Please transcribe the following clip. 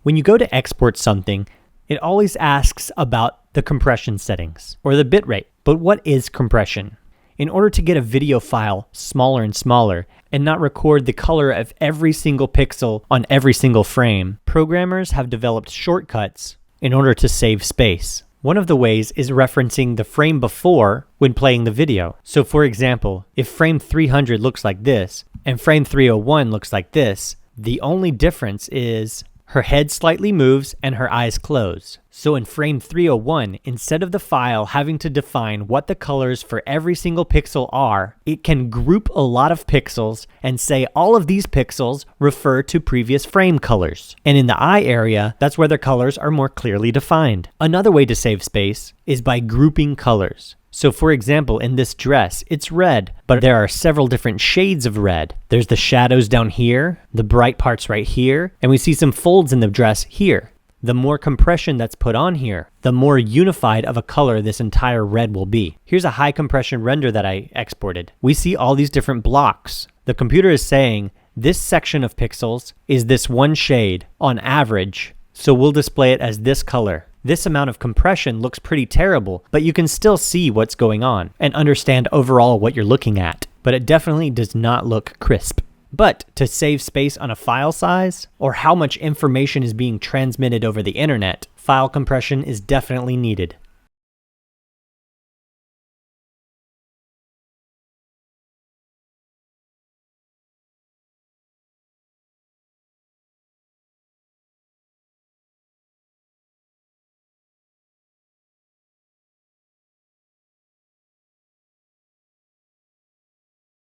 When you go to export something, it always asks about the compression settings or the bitrate. But what is compression? In order to get a video file smaller and smaller and not record the color of every single pixel on every single frame, programmers have developed shortcuts in order to save space. One of the ways is referencing the frame before when playing the video. So for example, if frame 300 looks like this and frame 301 looks like this, the only difference is her head slightly moves and her eyes close. So in frame 301, instead of the file having to define what the colors for every single pixel are, it can group a lot of pixels and say all of these pixels refer to previous frame colors. And in the eye area, that's where the colors are more clearly defined. Another way to save space is by grouping colors. So for example, in this dress, it's red, but there are several different shades of red. There's the shadows down here, the bright parts right here, and we see some folds in the dress here. The more compression that's put on here, the more unified of a color this entire red will be. Here's a high compression render that I exported. We see all these different blocks. The computer is saying this section of pixels is this one shade on average, so we'll display it as this color. This amount of compression looks pretty terrible, but you can still see what's going on and understand overall what you're looking at. But it definitely does not look crisp. But to save space on a file size, or how much information is being transmitted over the internet, file compression is definitely needed.